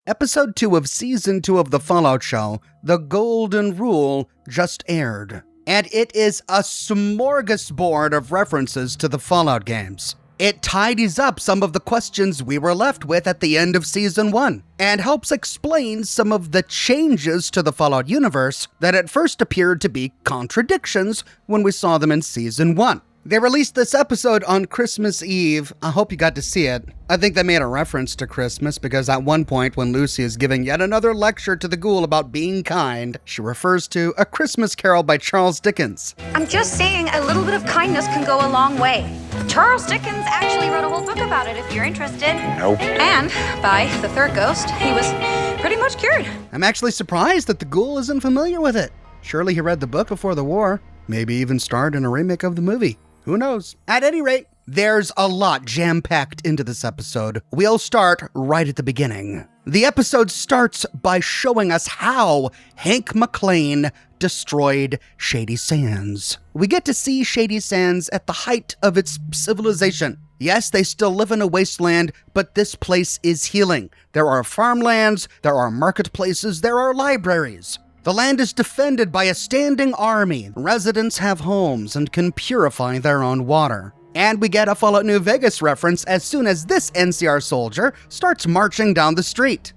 Episode 2 of Season 2 of the Fallout show, The Golden Rule, just aired. And it is a smorgasbord of references to the Fallout games. It tidies up some of the questions we were left with at the end of Season 1, and helps explain some of the changes to the Fallout universe that at first appeared to be contradictions when we saw them in Season 1. They released this episode on Christmas Eve. I hope you got to see it. I think they made a reference to Christmas because at one point when Lucy is giving yet another lecture to the ghoul about being kind, she refers to A Christmas Carol by Charles Dickens. I'm just saying a little bit of kindness can go a long way. Charles Dickens actually wrote a whole book about it if you're interested. Nope. And by the third ghost, he was pretty much cured. I'm actually surprised that the ghoul isn't familiar with it. Surely he read the book before the war. Maybe even starred in a remake of the movie. Who knows? At any rate, there's a lot jam-packed into this episode. We'll start right at the beginning. The episode starts by showing us how Hank McClane destroyed Shady Sands. We get to see Shady Sands at the height of its civilization. Yes, they still live in a wasteland, but this place is healing. There are farmlands, there are marketplaces, there are libraries. The land is defended by a standing army. Residents have homes and can purify their own water. And we get a Fallout New Vegas reference as soon as this NCR soldier starts marching down the street.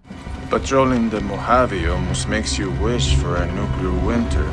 Patrolling the Mojave almost makes you wish for a nuclear winter.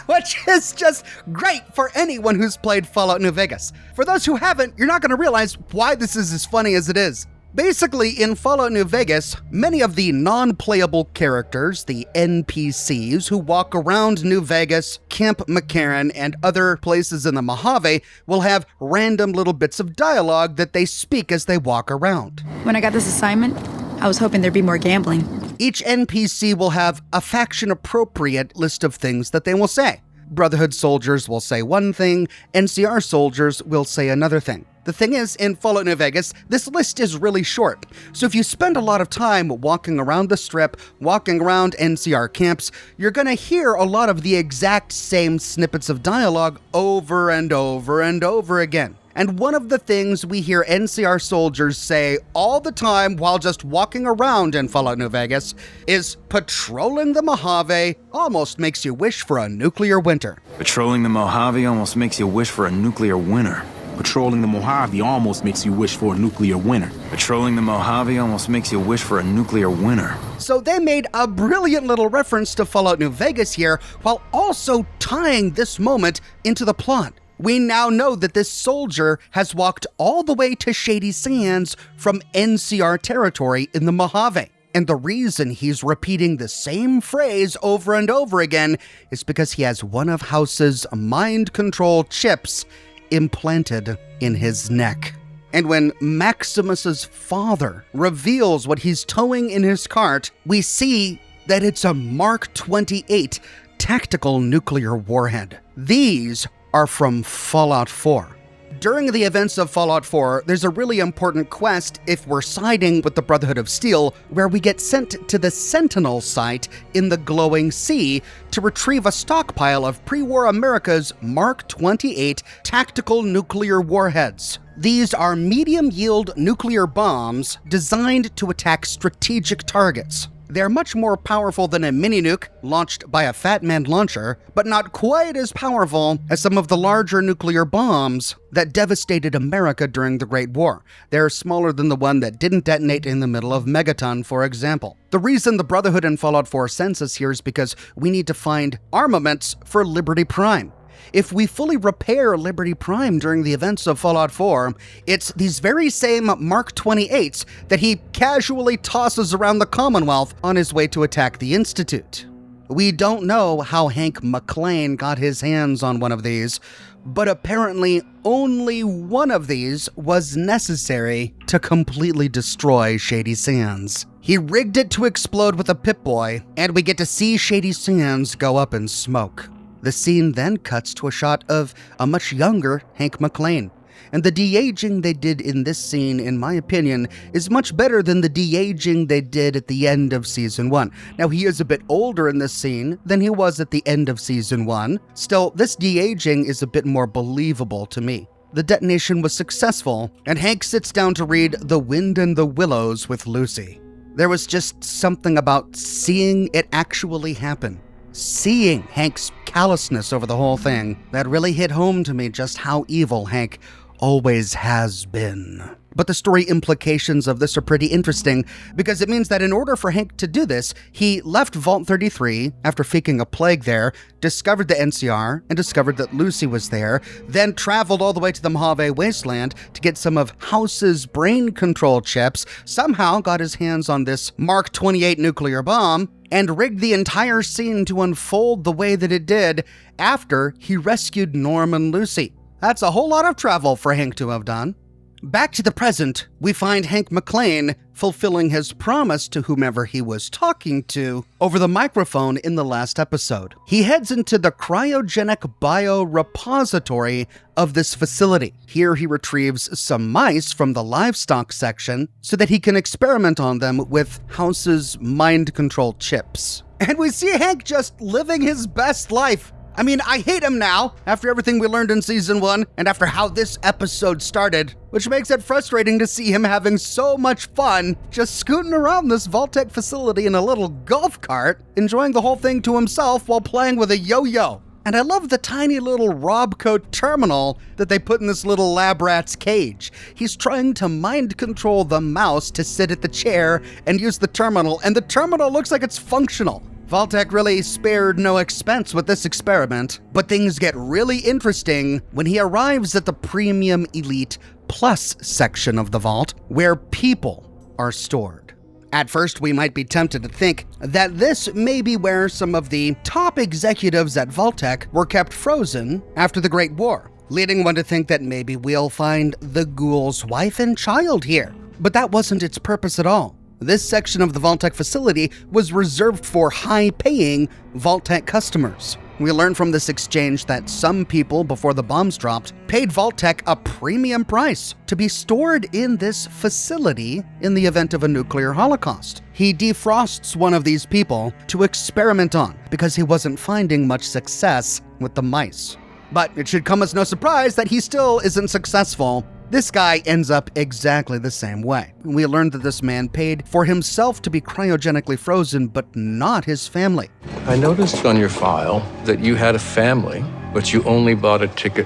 Which is just great for anyone who's played Fallout New Vegas. For those who haven't, you're not going to realize why this is as funny as it is. Basically, in Fallout New Vegas, many of the non-playable characters, the NPCs who walk around New Vegas, Camp McCarran, and other places in the Mojave will have random little bits of dialogue that they speak as they walk around. When I got this assignment, I was hoping there'd be more gambling. Each NPC will have a faction-appropriate list of things that they will say. Brotherhood soldiers will say one thing, NCR soldiers will say another thing. The thing is, in Fallout New Vegas, this list is really short. So if you spend a lot of time walking around the strip, walking around NCR camps, you're gonna hear a lot of the exact same snippets of dialogue over and over and over again. And one of the things we hear NCR soldiers say all the time while just walking around in Fallout New Vegas is patrolling the Mojave almost makes you wish for a nuclear winter. Patrolling the Mojave almost makes you wish for a nuclear winter. Patrolling the Mojave almost makes you wish for a nuclear winter. Patrolling the Mojave almost makes you wish for a nuclear winter. So they made a brilliant little reference to Fallout New Vegas here, while also tying this moment into the plot. We now know that this soldier has walked all the way to Shady Sands from NCR territory in the Mojave. And the reason he's repeating the same phrase over and over again is because he has one of House's mind control chips implanted in his neck. And when Maximus's father reveals what he's towing in his cart, we see that it's a Mark 28 tactical nuclear warhead. These are from Fallout 4. During the events of Fallout 4, there's a really important quest if we're siding with the Brotherhood of Steel, where we get sent to the Sentinel site in the glowing sea to retrieve a stockpile of pre-war America's Mark 28 tactical nuclear warheads. These are medium-yield nuclear bombs designed to attack strategic targets. They're much more powerful than a mini-nuke launched by a Fat Man launcher, but not quite as powerful as some of the larger nuclear bombs that devastated America during the Great War. They're smaller than the one that didn't detonate in the middle of Megaton, for example. The reason the Brotherhood in Fallout 4 sends us here is because we need to find armaments for Liberty Prime. If we fully repair Liberty Prime during the events of Fallout 4, it's these very same Mark 28s that he casually tosses around the Commonwealth on his way to attack the Institute. We don't know how Hank McClane got his hands on one of these, but apparently only one of these was necessary to completely destroy Shady Sands. He rigged it to explode with a Pip-Boy, and we get to see Shady Sands go up in smoke. The scene then cuts to a shot of a much younger Hank McClane. And the de-aging they did in this scene, in my opinion, is much better than the de-aging they did at the end of Season 1. Now, he is a bit older in this scene than he was at the end of Season 1. Still, this de-aging is a bit more believable to me. The detonation was successful, and Hank sits down to read The Wind and the Willows with Lucy. There was just something about seeing it actually happen. Seeing Hank's callousness over the whole thing that really hit home to me just how evil Hank always has been. But the story implications of this are pretty interesting because it means that in order for Hank to do this, he left Vault 33 after faking a plague there, discovered the NCR, and discovered that Lucy was there, then traveled all the way to the Mojave Wasteland to get some of House's brain control chips, somehow got his hands on this Mark 28 nuclear bomb, and rigged the entire scene to unfold the way that it did after he rescued Norm and Lucy. That's a whole lot of travel for Hank to have done. Back to the present, we find Hank McClane fulfilling his promise to whomever he was talking to over the microphone in the last episode. He heads into the cryogenic biorepository of this facility. Here he retrieves some mice from the livestock section so that he can experiment on them with House's mind control chips. And we see Hank just living his best life. I mean, I hate him now, after everything we learned in Season 1, and after how this episode started, which makes it frustrating to see him having so much fun just scooting around this Vault-Tec facility in a little golf cart, enjoying the whole thing to himself while playing with a yo-yo. And I love the tiny little Robco terminal that they put in this little lab rat's cage. He's trying to mind control the mouse to sit at the chair and use the terminal, and the terminal looks like it's functional. Vault-Tec really spared no expense with this experiment, but things get really interesting when he arrives at the Premium Elite Plus section of the vault, where people are stored. At first, we might be tempted to think that this may be where some of the top executives at Vault-Tec were kept frozen after the Great War, leading one to think that maybe we'll find the ghoul's wife and child here. But that wasn't its purpose at all. This section of the Vault-Tec facility was reserved for high-paying Vault-Tec customers. We learned from this exchange that some people, before the bombs dropped, paid Vault-Tec a premium price to be stored in this facility in the event of a nuclear holocaust. He defrosts one of these people to experiment on because he wasn't finding much success with the mice. But it should come as no surprise that he still isn't successful. This guy ends up exactly the same way. We learned that this man paid for himself to be cryogenically frozen, but not his family. I noticed on your file that you had a family, but you only bought a ticket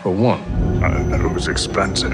for one. It was expensive.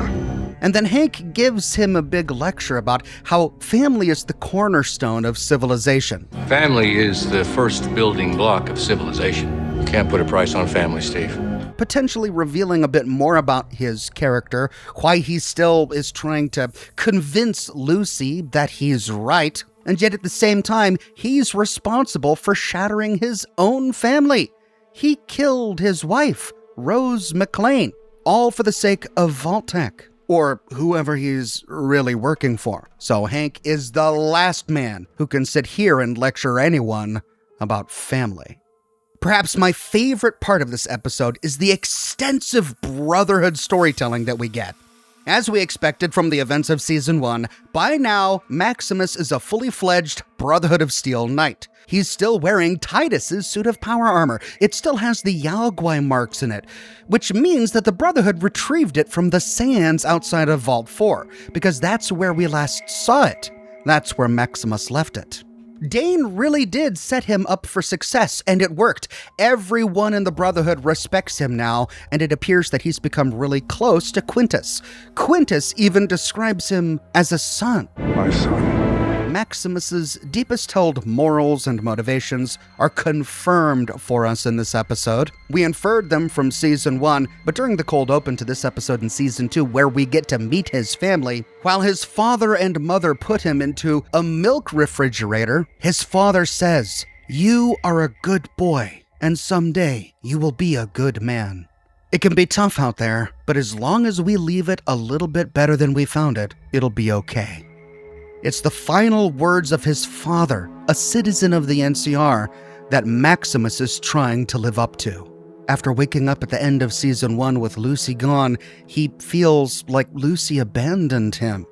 And then Hank gives him a big lecture about how family is the cornerstone of civilization. Family is the first building block of civilization. You can't put a price on family, Steve. Potentially revealing a bit more about his character, why he still is trying to convince Lucy that he's right, and yet at the same time, he's responsible for shattering his own family. He killed his wife, Rose McClane, all for the sake of Vault-Tec, or whoever he's really working for. So Hank is the last man who can sit here and lecture anyone about family. Perhaps my favorite part of this episode is the extensive Brotherhood storytelling that we get. As we expected from the events of Season 1, by now, Maximus is a fully fledged Brotherhood of Steel knight. He's still wearing Titus's suit of power armor. It still has the Yaogwai marks in it, which means that the Brotherhood retrieved it from the sands outside of Vault 4, because that's where we last saw it. That's where Maximus left it. Dane really did set him up for success, and it worked. Everyone in the Brotherhood respects him now, and it appears that he's become really close to Quintus. Quintus even describes him as a son. My son. Maximus's deepest held morals and motivations are confirmed for us in this episode. We inferred them from Season 1, but during the cold open to this episode in Season 2, where we get to meet his family, while his father and mother put him into a milk refrigerator, his father says, "You are a good boy, and someday you will be a good man." It can be tough out there, but as long as we leave it a little bit better than we found it, it'll be okay. It's the final words of his father, a citizen of the NCR, that Maximus is trying to live up to. After waking up at the end of Season 1 with Lucy gone, he feels like Lucy abandoned him.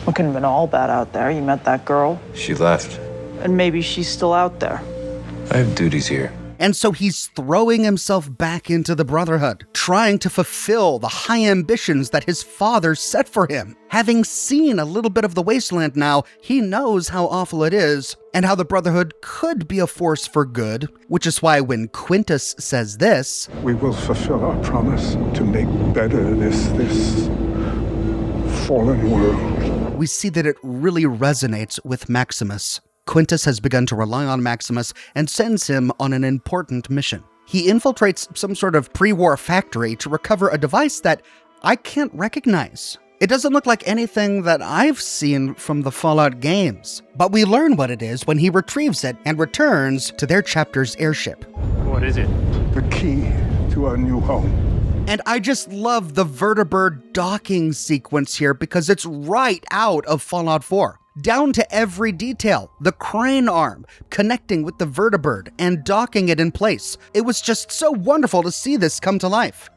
It couldn't have been all bad out there. You met that girl, She left. and maybe she's still out there. I have duties here. And so he's throwing himself back into the Brotherhood, trying to fulfill the high ambitions that his father set for him. Having seen a little bit of the wasteland now, he knows how awful it is and how the Brotherhood could be a force for good, which is why when Quintus says this, "We will fulfill our promise to make better this fallen world," we see that it really resonates with Maximus. Quintus has begun to rely on Maximus and sends him on an important mission. He infiltrates some sort of pre-war factory to recover a device that I can't recognize. It doesn't look like anything that I've seen from the Fallout games, but we learn what it is when he retrieves it and returns to their chapter's airship. What is it? the key to our new home. And I just love the vertibird docking sequence here because it's right out of Fallout 4. Down to every detail, the crane arm connecting with the vertibird and docking it in place. It was just so wonderful to see this come to life.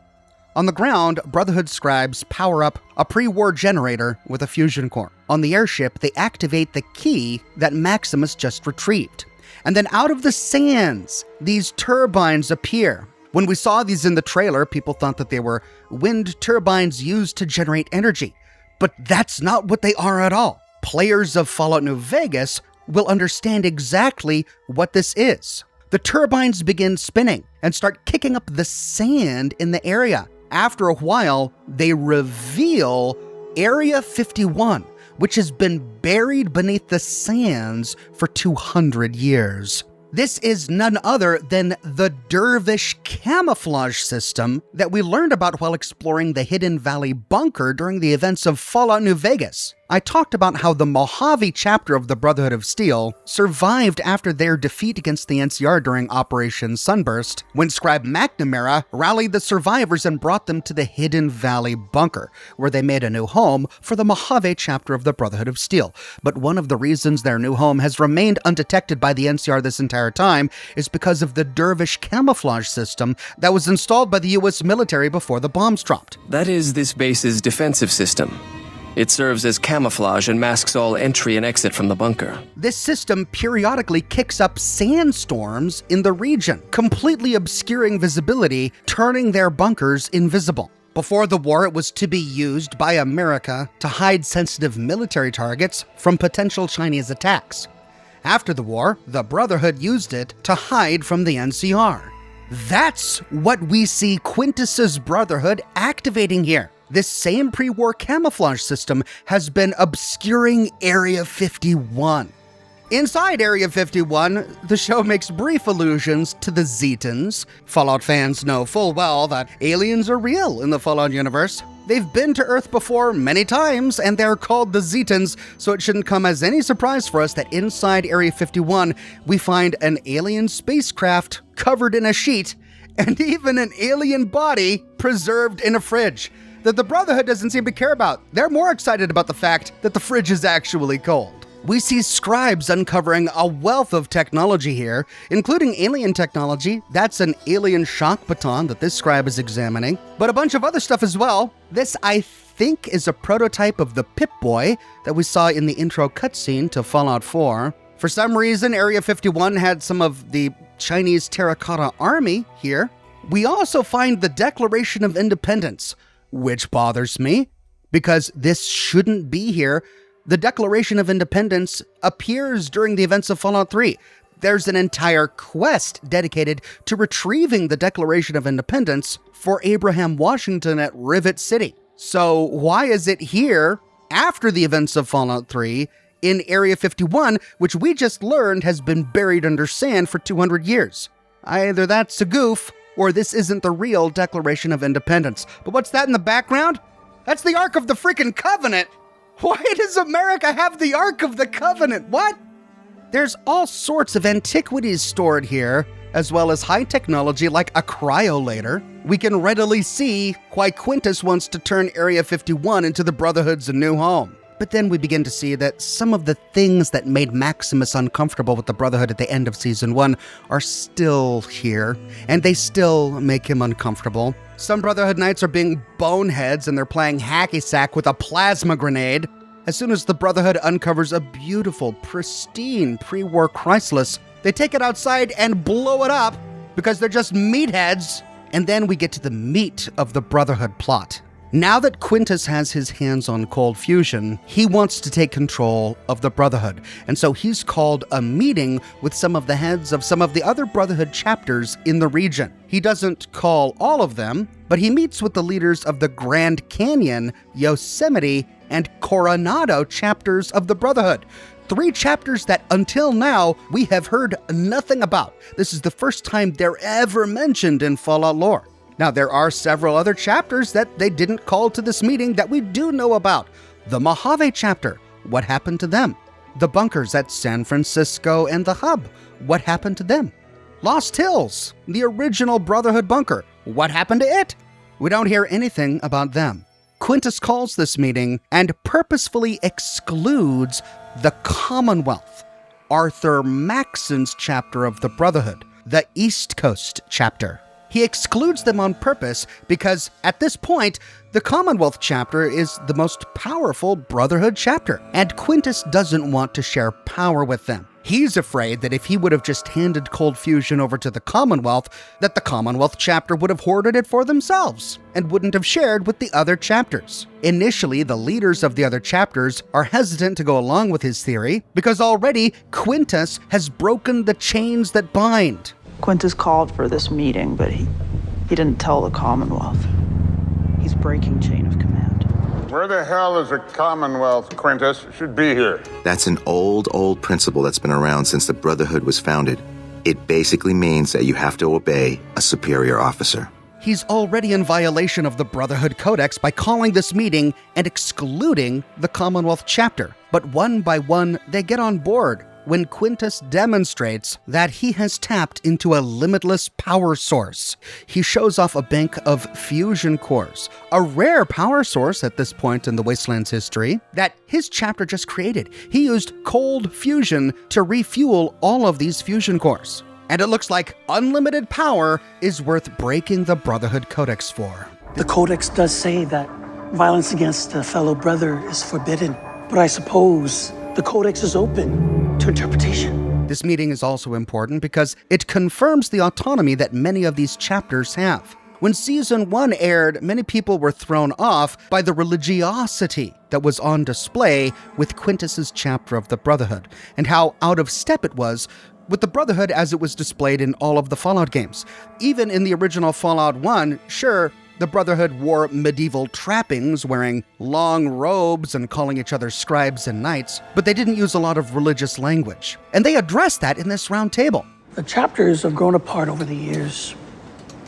On the ground, Brotherhood scribes power up a pre-war generator with a fusion core. On the airship, they activate the key that Maximus just retrieved. And then out of the sands, these turbines appear. When we saw these in the trailer, people thought that they were wind turbines used to generate energy. But that's not what they are at all. Players of Fallout New Vegas will understand exactly what this is. The turbines begin spinning and start kicking up the sand in the area. After a while, they reveal Area 51, which has been buried beneath the sands for 200 years. This is none other than the Dervish camouflage system that we learned about while exploring the Hidden Valley bunker during the events of Fallout New Vegas. I talked about how the Mojave chapter of the Brotherhood of Steel survived after their defeat against the NCR during Operation Sunburst, when Scribe McNamara rallied the survivors and brought them to the Hidden Valley bunker, where they made a new home for the Mojave chapter of the Brotherhood of Steel. But one of the reasons their new home has remained undetected by the NCR this entire time is because of the Dervish camouflage system that was installed by the US military before the bombs dropped. That is this base's defensive system. It serves as camouflage and masks all entry and exit from the bunker. This system periodically kicks up sandstorms in the region, completely obscuring visibility, turning their bunkers invisible. Before the war, it was to be used by America to hide sensitive military targets from potential Chinese attacks. After the war, the Brotherhood used it to hide from the NCR. That's what we see Quintus's Brotherhood activating here. This same pre-war camouflage system has been obscuring Area 51. Inside Area 51, the show makes brief allusions to the Zetans. Fallout fans know full well that aliens are real in the Fallout universe. They've been to Earth before many times, and they're called the Zetans, so it shouldn't come as any surprise for us that inside Area 51, we find an alien spacecraft covered in a sheet, and even an alien body preserved in a fridge that the Brotherhood doesn't seem to care about. They're more excited about the fact that the fridge is actually cold. We see scribes uncovering a wealth of technology here, including alien technology. That's an alien shock baton that this scribe is examining, but a bunch of other stuff as well. This, I think, is a prototype of the Pip-Boy that we saw in the intro cutscene to Fallout 4. For some reason, Area 51 had some of the Chinese terracotta army here. We also find the Declaration of Independence, which bothers me because this shouldn't be here. The Declaration of Independence appears during the events of Fallout 3. There's an entire quest dedicated to retrieving the Declaration of Independence for Abraham Washington at Rivet City. So why is it here after the events of Fallout 3 in Area 51, which we just learned has been buried under sand for 200 years? Either that's a goof, or this isn't the real Declaration of Independence. But what's that in the background? That's the Ark of the freaking Covenant! Why does America have the Ark of the Covenant? What? There's all sorts of antiquities stored here, as well as high technology like a cryolator. We can readily see why Quintus wants to turn Area 51 into the Brotherhood's new home. But then we begin to see that some of the things that made Maximus uncomfortable with the Brotherhood at the end of Season 1 are still here, and they still make him uncomfortable. Some Brotherhood Knights are being boneheads and they're playing hacky sack with a plasma grenade. As soon as the Brotherhood uncovers a beautiful, pristine pre-war Chrysalis, they take it outside and blow it up. because they're just meatheads. And then we get to the meat of the Brotherhood plot. Now that Quintus has his hands on cold fusion, he wants to take control of the Brotherhood. And so he's called a meeting with some of the heads of some of the other Brotherhood chapters in the region. He doesn't call all of them, but he meets with the leaders of the Grand Canyon, Yosemite, and Coronado chapters of the Brotherhood. 3 chapters that until now we have heard nothing about. This is the first time they're ever mentioned in Fallout lore. Now, there are several other chapters that they didn't call to this meeting that we do know about. The Mojave chapter, what happened to them? The bunkers at San Francisco and the Hub, what happened to them? Lost Hills, the original Brotherhood bunker, what happened to it? We don't hear anything about them. Quintus calls this meeting and purposefully excludes the Commonwealth, Arthur Maxon's chapter of the Brotherhood, the East Coast chapter. He excludes them on purpose because, at this point, the Commonwealth chapter is the most powerful Brotherhood chapter, and Quintus doesn't want to share power with them. He's afraid that if he would have just handed cold fusion over to the Commonwealth, that the Commonwealth chapter would have hoarded it for themselves and wouldn't have shared with the other chapters. Initially, the leaders of the other chapters are hesitant to go along with his theory because already Quintus has broken the chains that bind. Quintus called for this meeting, but he didn't tell the Commonwealth. He's breaking chain of command. Where the hell is the Commonwealth, Quintus? Should be here. That's an old principle that's been around since the Brotherhood was founded. It basically means that you have to obey a superior officer. He's already in violation of the Brotherhood Codex by calling this meeting and excluding the Commonwealth chapter. But one by one, they get on board when Quintus demonstrates that he has tapped into a limitless power source. He shows off a bank of fusion cores, a rare power source at this point in the Wasteland's history that his chapter just created. He used cold fusion to refuel all of these fusion cores. And it looks like unlimited power is worth breaking the Brotherhood Codex for. The Codex does say that violence against a fellow brother is forbidden, but I suppose the Codex is open to interpretation. This meeting is also important because it confirms the autonomy that many of these chapters have. When Season 1 aired, many people were thrown off by the religiosity that was on display with Quintus's chapter of the Brotherhood, and how out of step it was with the Brotherhood as it was displayed in all of the Fallout games. Even in the original Fallout 1, sure, the Brotherhood wore medieval trappings, wearing long robes and calling each other scribes and knights, but they didn't use a lot of religious language. And they addressed that in this round table. The chapters have grown apart over the years.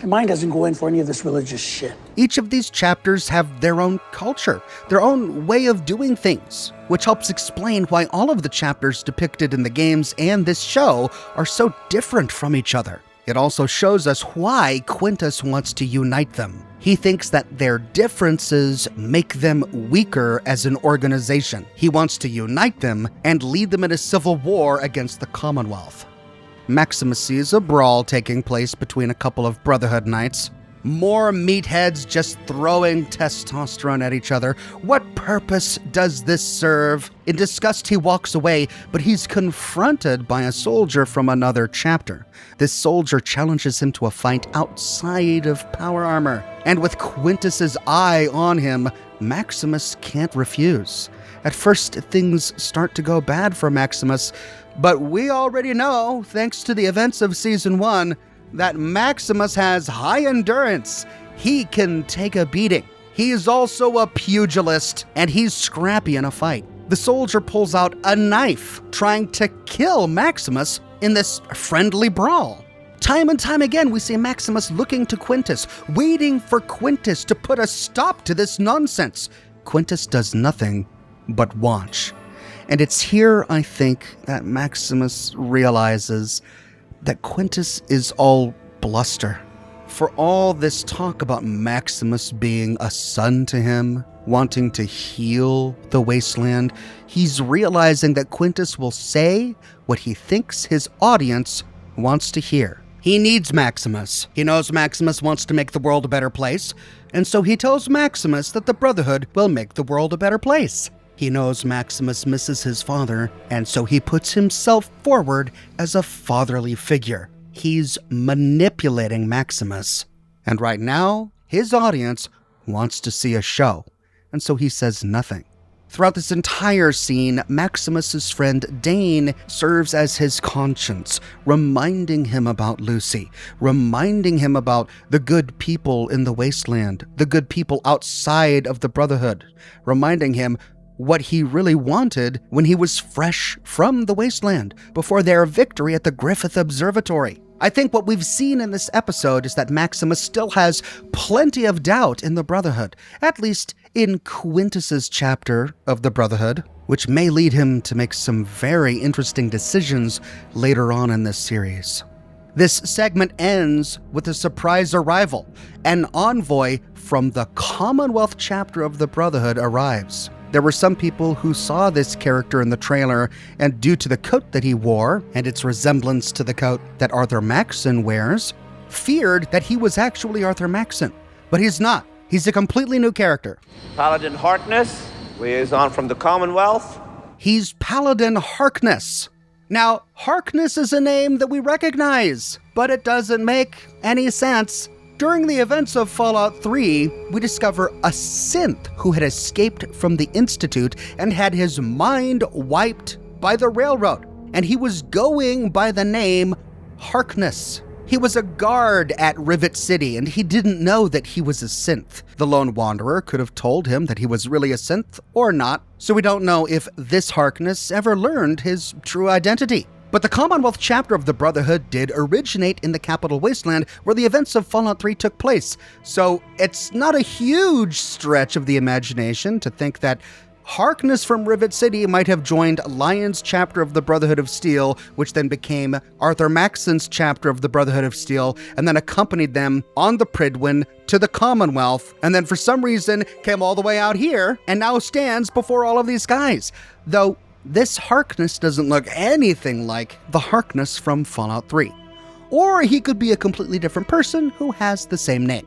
And mine doesn't go in for any of this religious shit. Each of these chapters have their own culture, their own way of doing things, which helps explain why all of the chapters depicted in the games and this show are so different from each other. It also shows us why Quintus wants to unite them. He thinks that their differences make them weaker as an organization. He wants to unite them and lead them in a civil war against the Commonwealth. Maximus sees a brawl taking place between a couple of Brotherhood knights. More meatheads just throwing testosterone at each other. What purpose does this serve? In disgust, he walks away, but he's confronted by a soldier from another chapter. This soldier challenges him to a fight outside of power armor. And with Quintus's eye on him, Maximus can't refuse. At first, things start to go bad for Maximus, but we already know, thanks to the events of Season 1, that Maximus has high endurance. He can take a beating. He is also a pugilist, and he's scrappy in a fight. The soldier pulls out a knife, trying to kill Maximus in this friendly brawl. Time and time again, we see Maximus looking to Quintus, waiting for Quintus to put a stop to this nonsense. Quintus does nothing but watch. And it's here, I think, that Maximus realizes that Quintus is all bluster. For all this talk about Maximus being a son to him, wanting to heal the wasteland, he's realizing that Quintus will say what he thinks his audience wants to hear. He needs Maximus. He knows Maximus wants to make the world a better place, and so he tells Maximus that the Brotherhood will make the world a better place. He knows Maximus misses his father, and so he puts himself forward as a fatherly figure. He's manipulating Maximus. And right now, his audience wants to see a show, and so he says nothing. Throughout this entire scene, Maximus's friend Dane serves as his conscience, reminding him about Lucy, reminding him about the good people in the wasteland, the good people outside of the Brotherhood, reminding him what he really wanted when he was fresh from the wasteland before their victory at the Griffith Observatory. I think what we've seen in this episode is that Maximus still has plenty of doubt in the Brotherhood, at least in Quintus's chapter of the Brotherhood, which may lead him to make some very interesting decisions later on in this series. This segment ends with a surprise arrival. An envoy from the Commonwealth chapter of the Brotherhood arrives. There were some people who saw this character in the trailer, and due to the coat that he wore and its resemblance to the coat that Arthur Maxon wears, feared that he was actually Arthur Maxon. But he's not. He's a completely new character. Paladin Harkness, liaison from the Commonwealth. He's Paladin Harkness. Now, Harkness is a name that we recognize, but it doesn't make any sense. During the events of Fallout 3, we discover a synth who had escaped from the Institute and had his mind wiped by the railroad, and he was going by the name Harkness. He was a guard at Rivet City, and he didn't know that he was a synth. The Lone Wanderer could have told him that he was really a synth or not, so we don't know if this Harkness ever learned his true identity. But the Commonwealth chapter of the Brotherhood did originate in the Capital Wasteland, where the events of Fallout 3 took place. So it's not a huge stretch of the imagination to think that Harkness from Rivet City might have joined Lyon's chapter of the Brotherhood of Steel, which then became Arthur Maxon's chapter of the Brotherhood of Steel, and then accompanied them on the Pridwin to the Commonwealth, and then for some reason came all the way out here and now stands before all of these guys. Though this Harkness doesn't look anything like the Harkness from Fallout 3. Or he could be a completely different person who has the same name.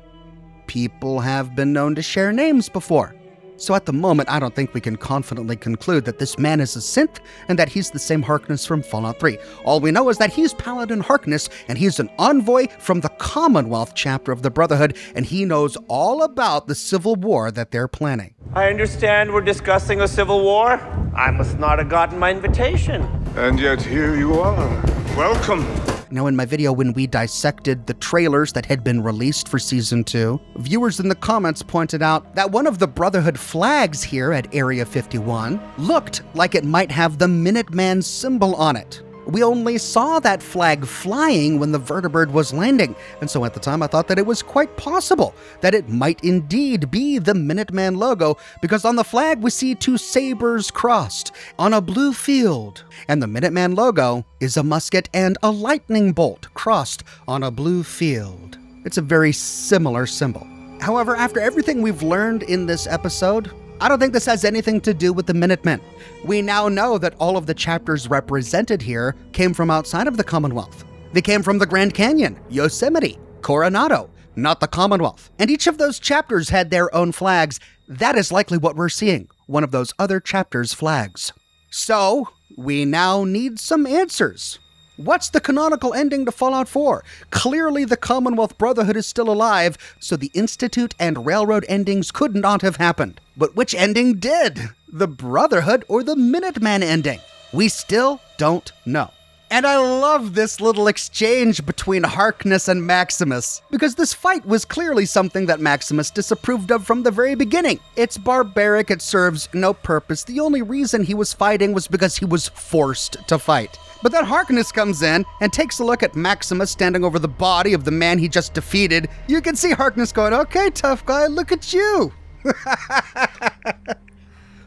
People have been known to share names before. So at the moment, I don't think we can confidently conclude that this man is a synth and that he's the same Harkness from Fallout 3. All we know is that he's Paladin Harkness, and he's an envoy from the Commonwealth chapter of the Brotherhood, and he knows all about the civil war that they're planning. I understand we're discussing a civil war. I must not have gotten my invitation. And yet here you are. Welcome. Now, in my video when we dissected the trailers that had been released for Season 2, viewers in the comments pointed out that one of the Brotherhood flags here at Area 51 looked like it might have the Minuteman symbol on it. We only saw that flag flying when the vertibird was landing, and so at the time I thought that it was quite possible that it might indeed be the Minuteman logo, because on the flag we see two sabers crossed on a blue field, and the Minuteman logo is a musket and a lightning bolt crossed on a blue field. It's a very similar symbol. However, after everything we've learned in this episode, I don't think this has anything to do with the Minutemen. We now know that all of the chapters represented here came from outside of the Commonwealth. They came from the Grand Canyon, Yosemite, Coronado, not the Commonwealth. And each of those chapters had their own flags. That is likely what we're seeing, one of those other chapters' flags. So, we now need some answers. What's the canonical ending to Fallout 4? Clearly the Commonwealth Brotherhood is still alive, so the Institute and Railroad endings could not have happened. But which ending did? The Brotherhood or the Minuteman ending? We still don't know. And I love this little exchange between Harkness and Maximus, because this fight was clearly something that Maximus disapproved of from the very beginning. It's barbaric, it serves no purpose. The only reason he was fighting was because he was forced to fight. But then Harkness comes in and takes a look at Maximus standing over the body of the man he just defeated. You can see Harkness going, "Okay, tough guy, look at you."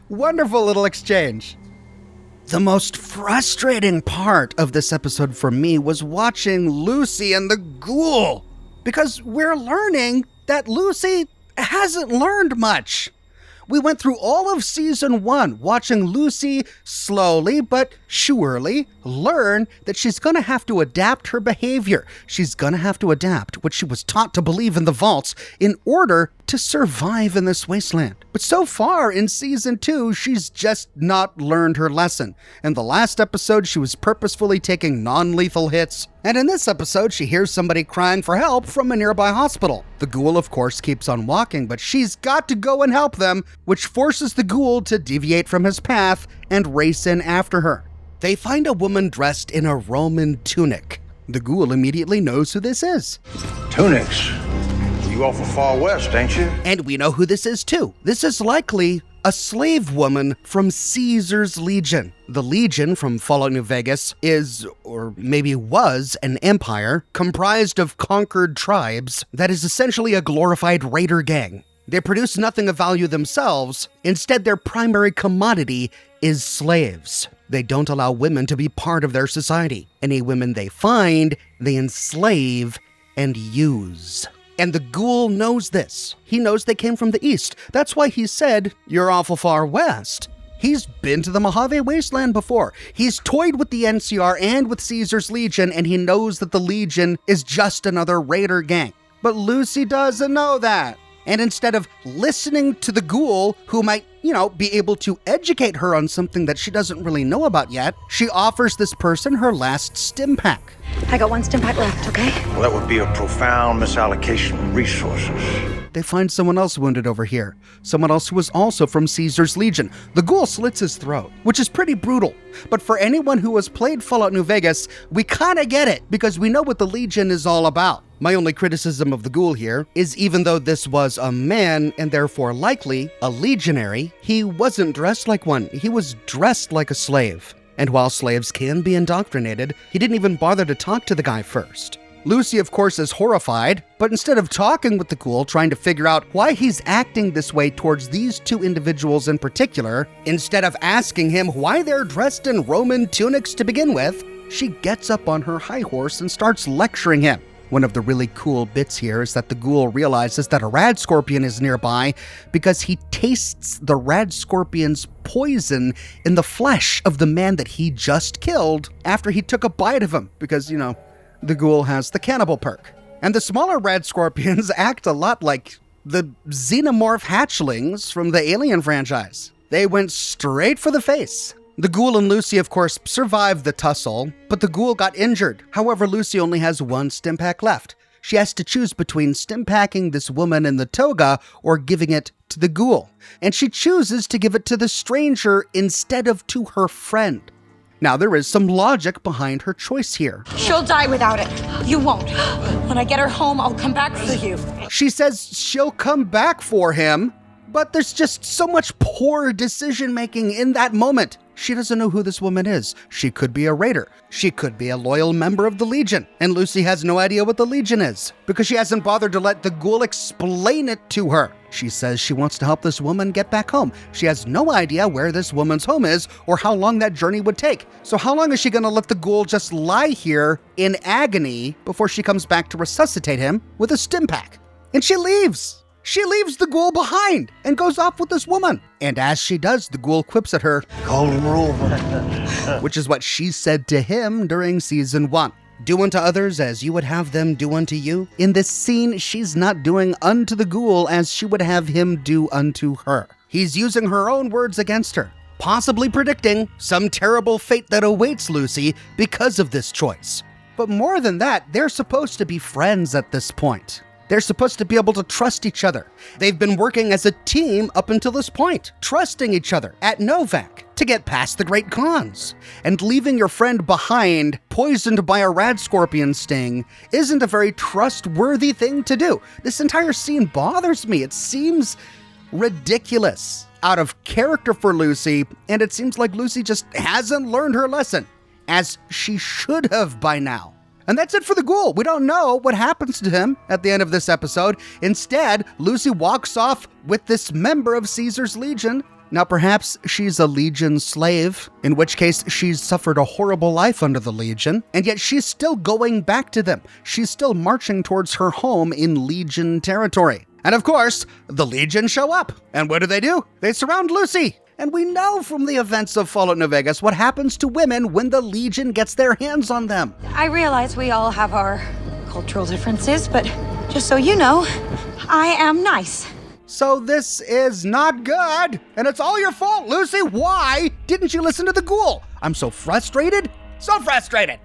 Wonderful little exchange. The most frustrating part of this episode for me was watching Lucy and the ghoul, because we're learning that Lucy hasn't learned much. We went through all of Season 1 watching Lucy slowly but surely learn that she's going to have to adapt her behavior. She's going to have to adapt what she was taught to believe in the vaults in order to survive in this wasteland. But so far in Season 2, she's just not learned her lesson. In the last episode, she was purposefully taking non-lethal hits, and in this episode, she hears somebody crying for help from a nearby hospital. The ghoul, of course, keeps on walking, but she's got to go and help them, which forces the ghoul to deviate from his path and race in after her. They find a woman dressed in a Roman tunic. The ghoul immediately knows who this is. Tunics? You awful far west, ain't you? And we know who this is too. This is likely a slave woman from Caesar's Legion. The Legion from Fallout New Vegas is, or maybe was, an empire comprised of conquered tribes that is essentially a glorified raider gang. They produce nothing of value themselves. Instead, their primary commodity is slaves. They don't allow women to be part of their society. Any women they find, they enslave and use. And the ghoul knows this. He knows they came from the east. That's why he said, "You're awful far west." He's been to the Mojave Wasteland before. He's toyed with the NCR and with Caesar's Legion, and he knows that the Legion is just another raider gang. But Lucy doesn't know that. And instead of listening to the ghoul, who might, be able to educate her on something that she doesn't really know about yet, she offers this person her last stim pack. I got one stim pack left, okay? Well, that would be a profound misallocation of resources. They find someone else wounded over here. Someone else who was also from Caesar's Legion. The ghoul slits his throat, which is pretty brutal. But for anyone who has played Fallout New Vegas, we kind of get it, because we know what the Legion is all about. My only criticism of the ghoul here is even though this was a man and therefore likely a legionary, he wasn't dressed like one. He was dressed like a slave. And while slaves can be indoctrinated, he didn't even bother to talk to the guy first. Lucy, of course, is horrified, but instead of talking with the ghoul, trying to figure out why he's acting this way towards these two individuals in particular, instead of asking him why they're dressed in Roman tunics to begin with, she gets up on her high horse and starts lecturing him. One of the really cool bits here is that the ghoul realizes that a rad scorpion is nearby because he tastes the rad scorpion's poison in the flesh of the man that he just killed after he took a bite of him because, the ghoul has the cannibal perk. And the smaller rad scorpions act a lot like the xenomorph hatchlings from the Alien franchise. They went straight for the face. The ghoul and Lucy, of course, survived the tussle, but the ghoul got injured. However, Lucy only has one stim pack left. She has to choose between stim packing this woman in the toga or giving it to the ghoul. And she chooses to give it to the stranger instead of to her friend. Now, there is some logic behind her choice here. She'll die without it. You won't. When I get her home, I'll come back for you. She says she'll come back for him, but there's just so much poor decision-making in that moment. She doesn't know who this woman is. She could be a raider. She could be a loyal member of the Legion. And Lucy has no idea what the Legion is because she hasn't bothered to let the ghoul explain it to her. She says she wants to help this woman get back home. She has no idea where this woman's home is or how long that journey would take. So how long is she going to let the ghoul just lie here in agony before she comes back to resuscitate him with a stim pack? And she leaves. She leaves the ghoul behind and goes off with this woman. And as she does, the ghoul quips at her, "Golden rule," which is what she said to him during Season 1. Do unto others as you would have them do unto you. In this scene, she's not doing unto the ghoul as she would have him do unto her. He's using her own words against her, possibly predicting some terrible fate that awaits Lucy because of this choice. But more than that, they're supposed to be friends at this point. They're supposed to be able to trust each other. They've been working as a team up until this point, trusting each other at Novak to get past the great cons. And leaving your friend behind, poisoned by a rad scorpion sting, isn't a very trustworthy thing to do. This entire scene bothers me. It seems ridiculous, out of character for Lucy, and it seems like Lucy just hasn't learned her lesson, as she should have by now. And that's it for the ghoul. We don't know what happens to him at the end of this episode. Instead, Lucy walks off with this member of Caesar's Legion. Now, perhaps she's a Legion slave, in which case she's suffered a horrible life under the Legion, and yet she's still going back to them. She's still marching towards her home in Legion territory. And of course, the Legion show up. And what do? They surround Lucy. And we know from the events of Fallout New Vegas what happens to women when the Legion gets their hands on them. I realize we all have our cultural differences, but just so you know, I am nice. So this is not good, and it's all your fault, Lucy. Why didn't you listen to the ghoul? I'm so frustrated. So frustrated.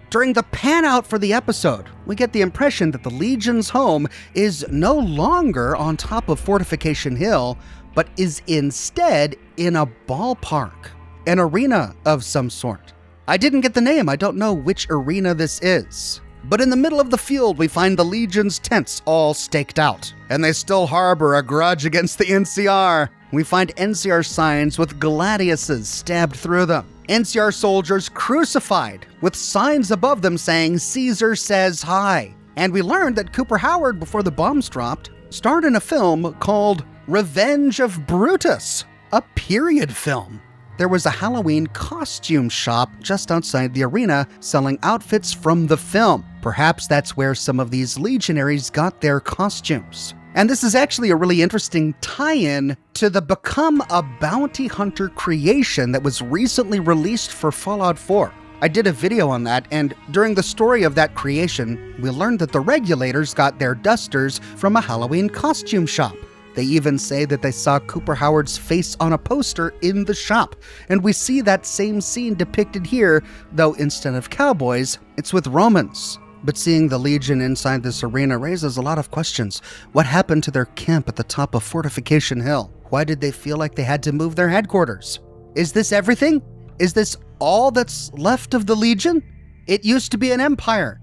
During the pan out for the episode, we get the impression that the Legion's home is no longer on top of Fortification Hill, but is instead in a ballpark, an arena of some sort. I didn't get the name. I don't know which arena this is. But in the middle of the field, we find the Legion's tents all staked out, and they still harbor a grudge against the NCR. We find NCR signs with gladiuses stabbed through them. NCR soldiers crucified with signs above them saying, "Caesar says hi." And we learned that Cooper Howard, before the bombs dropped, starred in a film called Revenge of Brutus, a period film. There was a Halloween costume shop just outside the arena selling outfits from the film. Perhaps that's where some of these legionaries got their costumes. And this is actually a really interesting tie-in to the Become a Bounty Hunter creation that was recently released for Fallout 4. I did a video on that, and during the story of that creation, we learned that the Regulators got their dusters from a Halloween costume shop. They even say that they saw Cooper Howard's face on a poster in the shop. And we see that same scene depicted here, though instead of cowboys, it's with Romans. But seeing the Legion inside this arena raises a lot of questions. What happened to their camp at the top of Fortification Hill? Why did they feel like they had to move their headquarters? Is this everything? Is this all that's left of the Legion? It used to be an empire.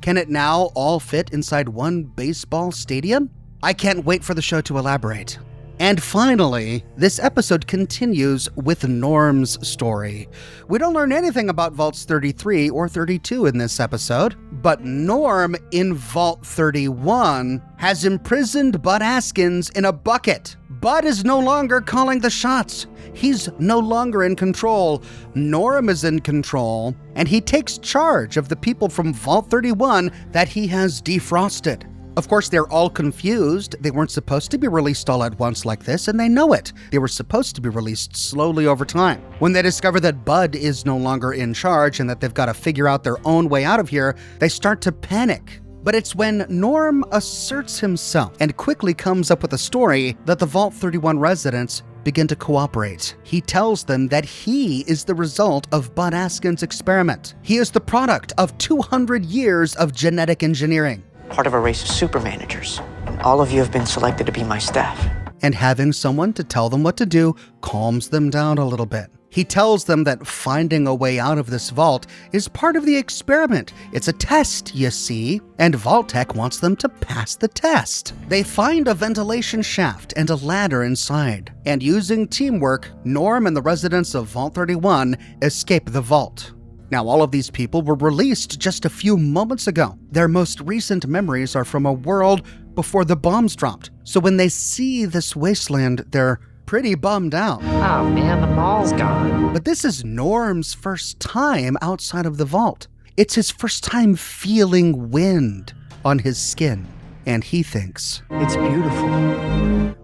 Can it now all fit inside one baseball stadium? I can't wait for the show to elaborate. And finally, this episode continues with Norm's story. We don't learn anything about Vaults 33 or 32 in this episode, but Norm in Vault 31 has imprisoned Bud Askins in a bucket. Bud is no longer calling the shots. He's no longer in control. Norm is in control, and he takes charge of the people from Vault 31 that he has defrosted. Of course, they're all confused. They weren't supposed to be released all at once like this, and they know it. They were supposed to be released slowly over time. When they discover that Bud is no longer in charge and that they've got to figure out their own way out of here, they start to panic. But it's when Norm asserts himself and quickly comes up with a story that the Vault 31 residents begin to cooperate. He tells them that he is the result of Bud Askins' experiment. He is the product of 200 years of genetic engineering. Part of a race of super managers, and all of you have been selected to be my staff. And having someone to tell them what to do calms them down a little bit. He tells them that finding a way out of this vault is part of the experiment. It's a test, you see, and Vault-Tec wants them to pass the test. They find a ventilation shaft and a ladder inside, and using teamwork, Norm and the residents of Vault 31 escape the vault. Now, all of these people were released just a few moments ago. Their most recent memories are from a world before the bombs dropped. So when they see this wasteland, they're pretty bummed out. Oh man, the mall's gone. But this is Norm's first time outside of the vault. It's his first time feeling wind on his skin. And he thinks, it's beautiful.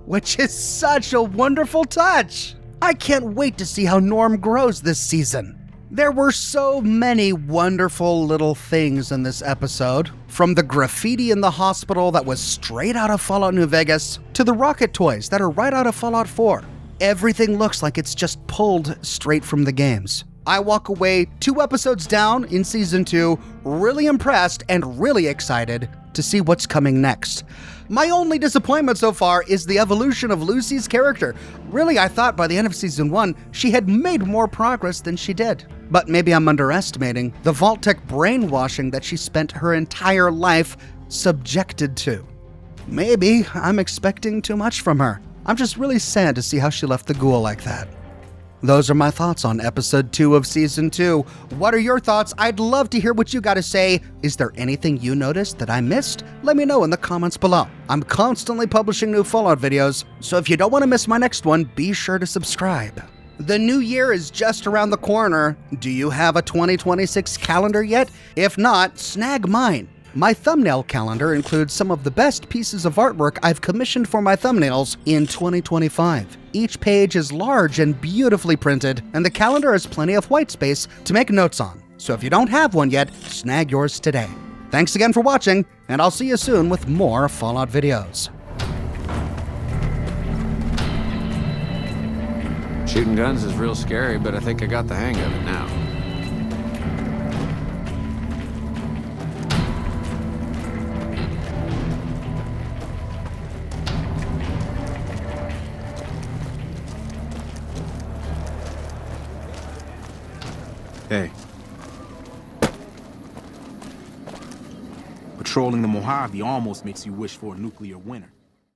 Which is such a wonderful touch. I can't wait to see how Norm grows this season. There were so many wonderful little things in this episode, from the graffiti in the hospital that was straight out of Fallout New Vegas, to the rocket toys that are right out of Fallout 4. Everything looks like it's just pulled straight from the games. I walk away 2 episodes down in Season 2, really impressed and really excited to see what's coming next. My only disappointment so far is the evolution of Lucy's character. Really, I thought by the end of Season 1, she had made more progress than she did. But maybe I'm underestimating the Vault-Tec brainwashing that she spent her entire life subjected to. Maybe I'm expecting too much from her. I'm just really sad to see how she left the ghoul like that. Those are my thoughts on episode 2 of season 2. What are your thoughts? I'd love to hear what you got to say. Is there anything you noticed that I missed? Let me know in the comments below. I'm constantly publishing new Fallout videos, so if you don't want to miss my next one, be sure to subscribe. The new year is just around the corner. Do you have a 2026 calendar yet? If not, snag mine. My thumbnail calendar includes some of the best pieces of artwork I've commissioned for my thumbnails in 2025. Each page is large and beautifully printed, and the calendar has plenty of white space to make notes on. So if you don't have one yet, snag yours today. Thanks again for watching, and I'll see you soon with more Fallout videos. Shooting guns is real scary, but I think I got the hang of it now. Hey. Patrolling the Mojave almost makes you wish for a nuclear winter.